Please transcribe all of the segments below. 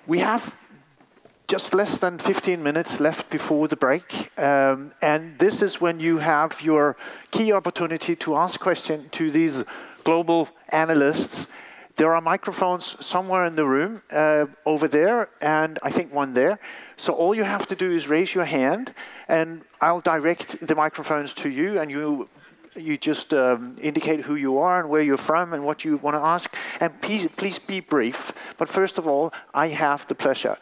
We have just less than 15 minutes left before the break. And this is when you have your key opportunity to ask questions to these global analysts. There are microphones somewhere in the room, over there, and I think one there. So all you have to do is raise your hand, and I'll direct the microphones to you, and you just indicate who you are and where you're from and what you want to ask. And please be brief. But first of all, I have the pleasure.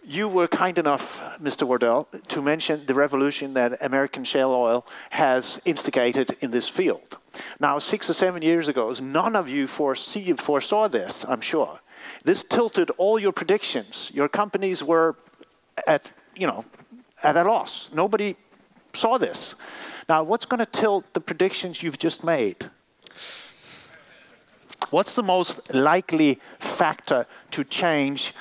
You were kind enough, Mr. Wardell, to mention the revolution that American shale oil has instigated in this field. Now, 6 or 7 years ago, none of you foresaw this, I'm sure. This tilted all your predictions. Your companies were at a loss. Nobody saw this. Now, what's going to tilt the predictions you've just made? What's the most likely factor to change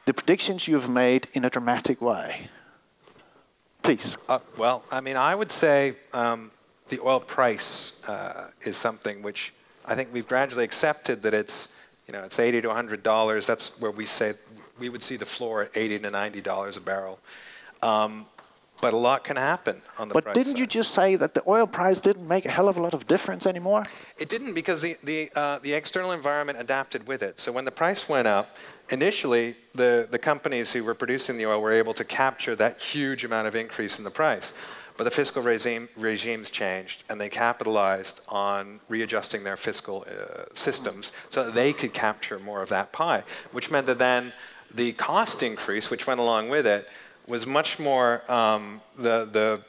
the predictions you've made in a dramatic way? Please. Well, I mean, I would say the oil price is something which I think we've gradually accepted that it's $80 to $100. That's where we say we would see the floor at $80 to $90 a barrel. But a lot can happen on the price side. But didn't you just say that the oil price didn't make a hell of a lot of difference anymore? It didn't, because the external environment adapted with it. So when the price went up, initially the companies who were producing the oil were able to capture that huge amount of increase in the price. But the fiscal regimes changed, and they capitalized on readjusting their fiscal systems so that they could capture more of that pie, which meant that then the cost increase, which went along with it, was much more the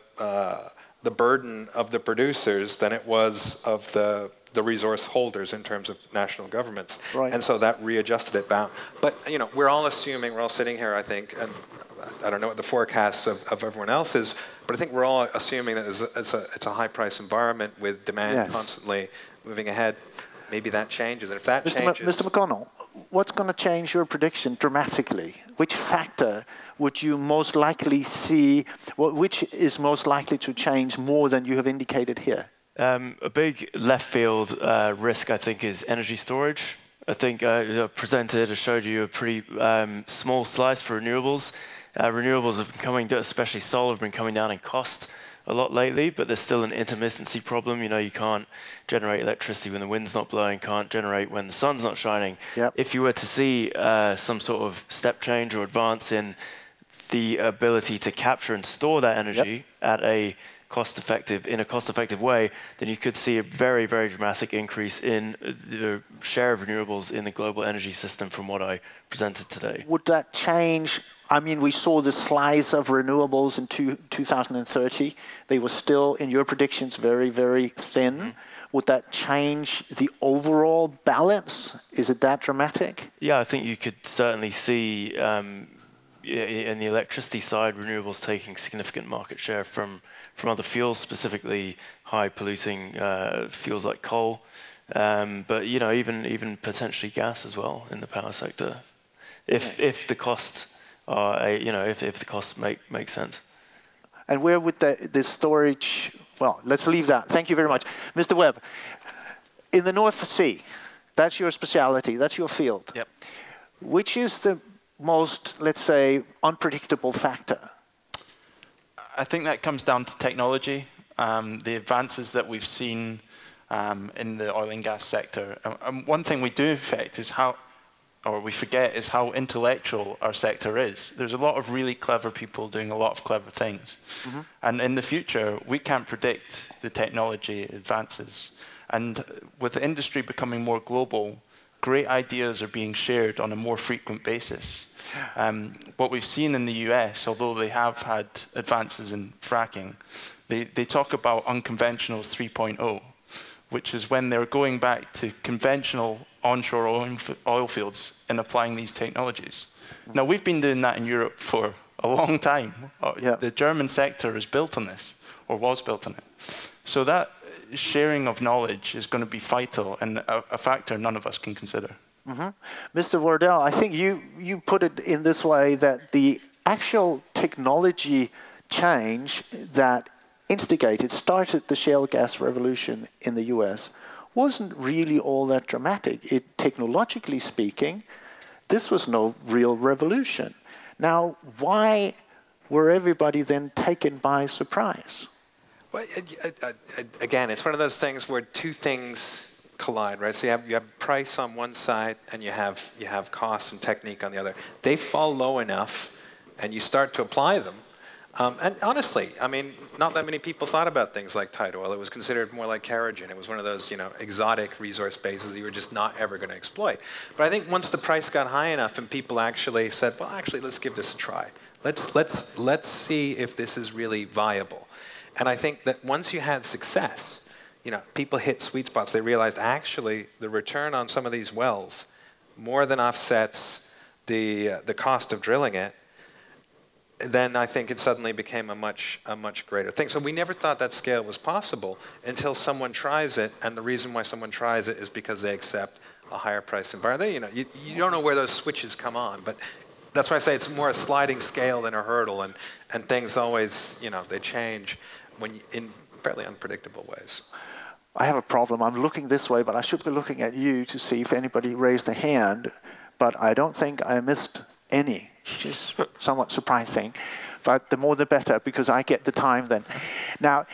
burden of the producers than it was of the resource holders in terms of national governments. Right. And so that readjusted it back. But we're all sitting here, I think, and I don't know what the forecasts of everyone else is, but I think we're all assuming that it's a high price environment with demand constantly moving ahead. Maybe that changes. And if that changes... Mr. McConnell, what's going to change your prediction dramatically? Which factor would you most likely see, which is most likely to change more than you have indicated here? A big left field risk, I think, is energy storage. I think I showed you a pretty small slice for renewables. Renewables have been coming, especially solar, have been coming down in cost a lot lately, but there's still an intermittency problem. You can't generate electricity when the wind's not blowing, can't generate when the sun's not shining. Yep. If you were to see some sort of step change or advance in the ability to capture and store that energy at a cost-effective way, then you could see a very, very dramatic increase in the share of renewables in the global energy system from what I presented today. Would that change? I mean, we saw the slice of renewables in 2030. They were still, in your predictions, very, very thin. Mm-hmm. Would that change the overall balance? Is it that dramatic? Yeah, I think you could certainly see, in the electricity side, renewables taking significant market share from other fuels, specifically high-polluting fuels like coal, but even potentially gas as well in the power sector, if the costs are if the costs make sense. And where would the storage? Well, let's leave that. Thank you very much, Mr. Webb. In the North Sea, that's your specialty. That's your field. Yep. Which is the most, let's say, unpredictable factor? I think that comes down to technology, the advances that we've seen in the oil and gas sector. And one thing we do forget is how intellectual our sector is. There's a lot of really clever people doing a lot of clever things. Mm-hmm. And in the future, we can't predict the technology advances. And with the industry becoming more global, great ideas are being shared on a more frequent basis. What we've seen in the US, although they have had advances in fracking, they talk about unconventionals 3.0, which is when they're going back to conventional onshore oil fields and applying these technologies. Now, we've been doing that in Europe for a long time. The German sector is built on this, or was built on it. So that sharing of knowledge is going to be vital and a factor none of us can consider. Mm-hmm. Mr. Wardell, I think you put it in this way, that the actual technology change that started the shale gas revolution in the US wasn't really all that dramatic. Technologically speaking, this was no real revolution. Now, why were everybody then taken by surprise? Well, again, it's one of those things where two things collide, right? So you have price on one side, and you have cost and technique on the other. They fall low enough, and you start to apply them. And honestly, I mean, not that many people thought about things like tight oil. It was considered more like kerosene. It was one of those, exotic resource bases that you were just not ever going to exploit. But I think once the price got high enough, and people actually said, well, actually, let's give this a try. Let's see if this is really viable. And I think that once you had success, people hit sweet spots. They realized actually the return on some of these wells more than offsets the cost of drilling it. Then I think it suddenly became a much greater thing. So we never thought that scale was possible until someone tries it, and the reason why someone tries it is because they accept a higher price environment. You don't know where those switches come on, but that's why I say it's more a sliding scale than a hurdle, and things always, they change in fairly unpredictable ways. I have a problem. I'm looking this way, but I should be looking at you to see if anybody raised a hand, but I don't think I missed any, which is somewhat surprising. But the more the better, because I get the time then. Now,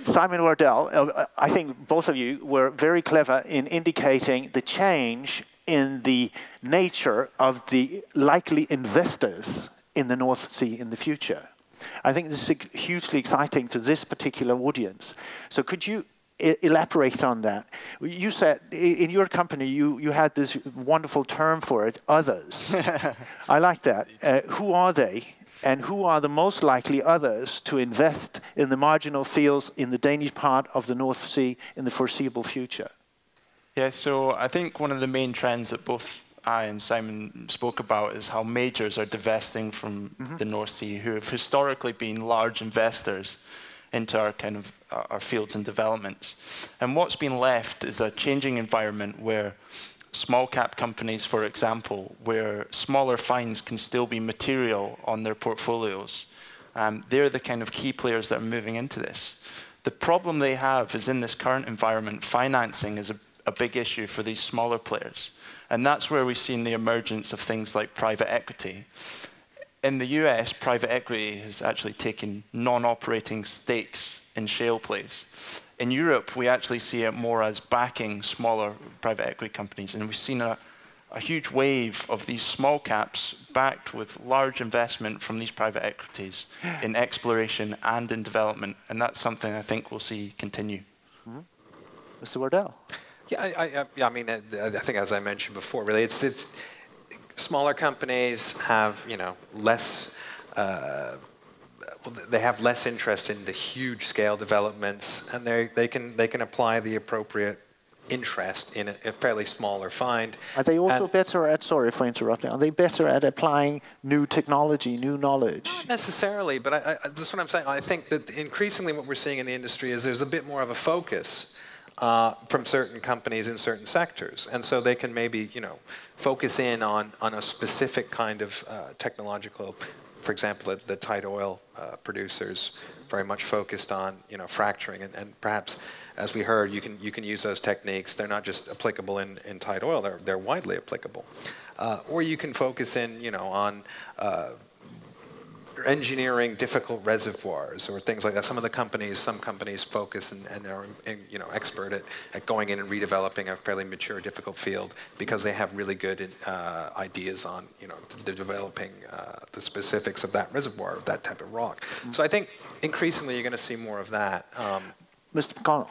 Simon Wardell, I think both of you were very clever in indicating the change in the nature of the likely investors in the North Sea in the future. I think this is hugely exciting to this particular audience. So could you elaborate on that? You said in your company you had this wonderful term for it, others. I like that. Who are they? And who are the most likely others to invest in the marginal fields in the Danish part of the North Sea in the foreseeable future? Yeah, so I think one of the main trends that both I and Simon spoke about is how majors are divesting from the North Sea, who have historically been large investors into our fields and developments. And what's been left is a changing environment where small cap companies, for example, where smaller finds can still be material on their portfolios, they're the kind of key players that are moving into this. The problem they have is in this current environment, financing is a big issue for these smaller players. And that's where we've seen the emergence of things like private equity. In the US, private equity has actually taken non-operating stakes in shale plays. In Europe, we actually see it more as backing smaller private equity companies. And we've seen a huge wave of these small caps backed with large investment from these private equities in exploration and in development. And that's something I think we'll see continue. Mr. Wardell. Yeah, I mean, I think as I mentioned before, really, it's smaller companies have, less. They have less interest in the huge scale developments, and they can apply the appropriate interest in a fairly smaller find. Are they also better at? Sorry for interrupting. Are they better at applying new technology, new knowledge? Not necessarily, but that's what I'm saying. I think that increasingly what we're seeing in the industry is there's a bit more of a focus from certain companies in certain sectors, and so they can maybe focus in on a specific kind of technological. For example, the tight oil producers very much focused on fracturing, and perhaps, as we heard, you can use those techniques. They're not just applicable in tight oil; they're widely applicable. Or you can focus in on engineering difficult reservoirs or things like that. Some companies focus and are expert at going in and redeveloping a fairly mature, difficult field because they have really good ideas on developing the specifics of that reservoir, of that type of rock. So I think increasingly you're going to see more of that. Mr. McConnell,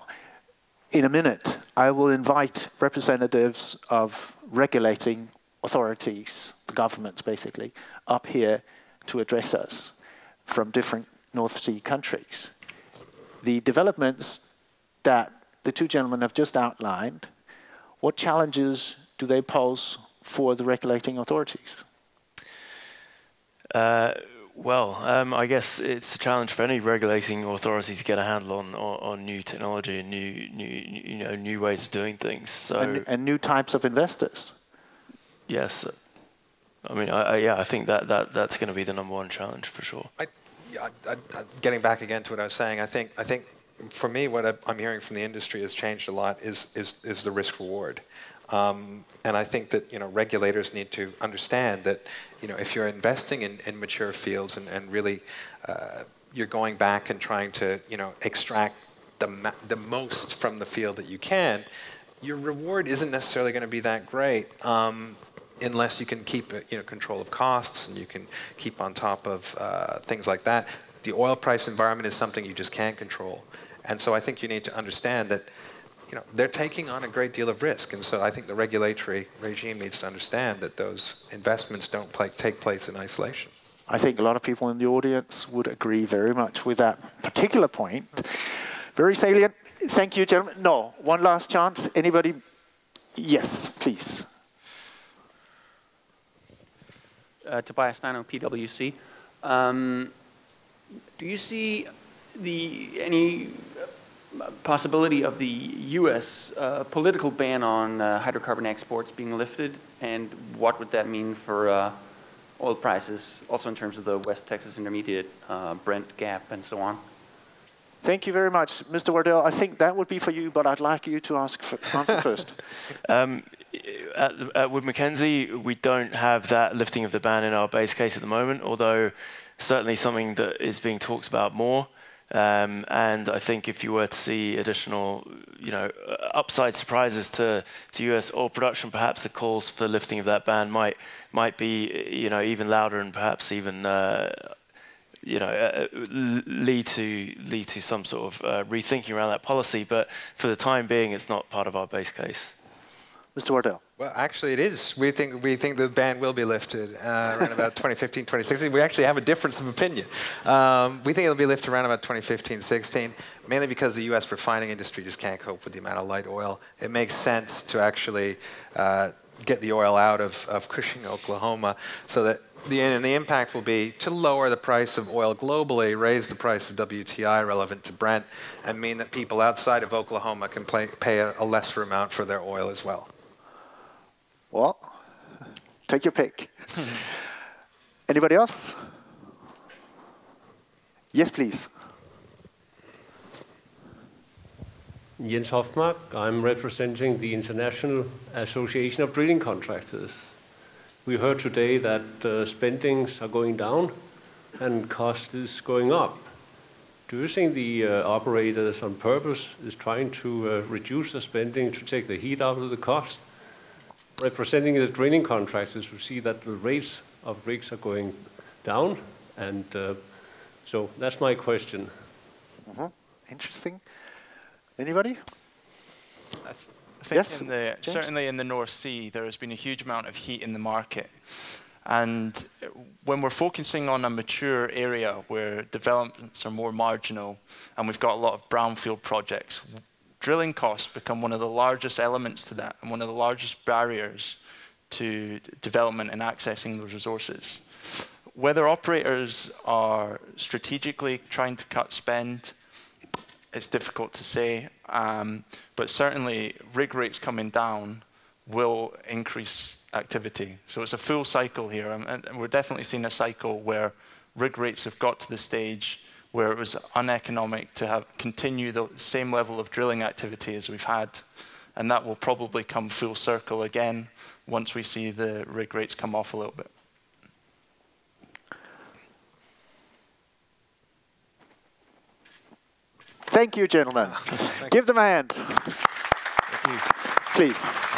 in a minute, I will invite representatives of regulating authorities, the governments basically, up here to address us from different North Sea countries. The developments that the two gentlemen have just outlined, what challenges do they pose for the regulating authorities? I guess it's a challenge for any regulating authority to get a handle on new technology and new ways of doing things. So and new types of investors. Yes. I mean, I think that's going to be the #1 challenge for sure. Getting back again to what I was saying, I think for me, what I'm hearing from the industry has changed a lot is the risk reward. And I think that regulators need to understand that if you're investing in mature fields and really you're going back and trying to extract the most from the field that you can, your reward isn't necessarily going to be that great unless you can keep control of costs and you can keep on top of things like that. The oil price environment is something you just can't control. And so I think you need to understand that they're taking on a great deal of risk. And so I think the regulatory regime needs to understand that those investments don't take place in isolation. I think a lot of people in the audience would agree very much with that particular point. Very salient. Thank you, gentlemen. No, one last chance. Anybody? Yes, please. Tobias Steiner, PwC. Do you see any possibility of the U.S. Political ban on hydrocarbon exports being lifted, and what would that mean for oil prices, also in terms of the West Texas Intermediate, Brent gap, and so on? Thank you very much. Mr. Wardell, I think that would be for you, but I'd like you to answer first. At Wood Mackenzie, we don't have that lifting of the ban in our base case at the moment, although certainly something that is being talked about more. And I think if you were to see additional, upside surprises to U.S. oil production, perhaps the calls for lifting of that ban might be, even louder and perhaps even, lead to some sort of rethinking around that policy. But for the time being, it's not part of our base case. Mr. Wardell. Well, actually, it is. We think the ban will be lifted around about 2015, 2016. We actually have a difference of opinion. We think it'll be lifted around about 2015, 16, mainly because the U.S. refining industry just can't cope with the amount of light oil. It makes sense to actually get the oil out of Cushing, Oklahoma, so that the impact will be to lower the price of oil globally, raise the price of WTI relevant to Brent, and mean that people outside of Oklahoma can pay a lesser amount for their oil as well. Well, take your pick. Anybody else? Yes, please. Jens Hofmark. I'm representing the International Association of Drilling Contractors. We heard today that spendings are going down and cost is going up. Do you think the operators on purpose is trying to reduce the spending to take the heat out of the cost? Representing the drilling contractors, we see that the rates of rigs are going down, and so that's my question. Interesting. Anybody? I think certainly in the North Sea, there has been a huge amount of heat in the market. And when we're focusing on a mature area where developments are more marginal and we've got a lot of brownfield projects, drilling costs become one of the largest elements to that and one of the largest barriers to development and accessing those resources. Whether operators are strategically trying to cut spend, it's difficult to say, but certainly rig rates coming down will increase activity. So it's a full cycle here, and we're definitely seeing a cycle where rig rates have got to the stage where it was uneconomic to continue the same level of drilling activity as we've had. And that will probably come full circle again once we see the rig rates come off a little bit. Thank you, gentlemen. Give them a hand. Thank you. Please.